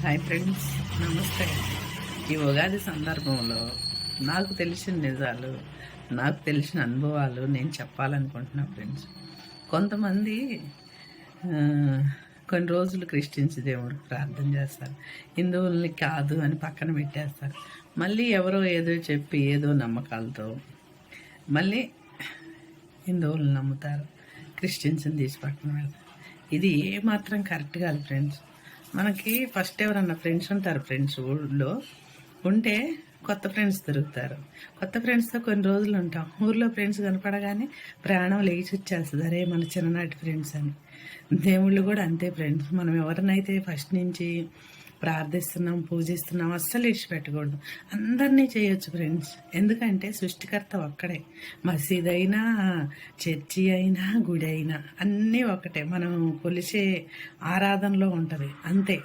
Hi friends, నమస్తే. ఈ ఉగాది సందర్భంలో నాకు తెలిసిన నిజాలు, నాకు తెలిసిన అనుభవాలు నేను చెప్పాలనుకుంటున్నా ఫ్రెండ్స్. కొంతమంది ఆ, కొన్ని రోజులు క్రిస్టియన్స్ దేవుడికి ప్రార్థన చేస్తారు, హిందువుల్ని కాదు అని పక్కన పెట్టేస్తారు. మళ్ళీ ఎవరో ఏదో చెప్పి ఏదో నమ్మకాలతో మళ్ళీ హిందువులను నమ్ముతారు, క్రిస్టియన్స్ని తీసి పక్కన పెడతారు. ఇది ఏమాత్రం కరెక్ట్ కాదు ఫ్రెండ్స్. మనకి ఫస్ట్ ఎవరన్నా ఫ్రెండ్స్ ఉంటారు, ఫ్రెండ్స్ ఊళ్ళో ఉంటే కొత్త ఫ్రెండ్స్ దొరుకుతారు. కొత్త ఫ్రెండ్స్తో కొన్ని రోజులు ఉంటాం, ఊర్లో ఫ్రెండ్స్ కనపడగానే ప్రాణం లేచి వచ్చేస్తుంది, అరే మన చిన్ననాటి ఫ్రెండ్స్ అని. దేవుళ్ళు కూడా అంతే ఫ్రెండ్స్. మనం ఎవరినైతే ఫస్ట్ నుంచి ప్రార్థిస్తున్నాం, పూజిస్తున్నాం, అస్సలు ఇచ్చిపెట్టకూడదు. అందరినీ చేయొచ్చు ఫ్రెండ్స్, ఎందుకంటే సృష్టికర్త ఒక్కడే. మసీద్ అయినా, చర్చి అయినా, గుడి అయినా అన్నీ ఒకటే. మనం కొలిసే ఆరాధనలో ఉంటుంది అంతే.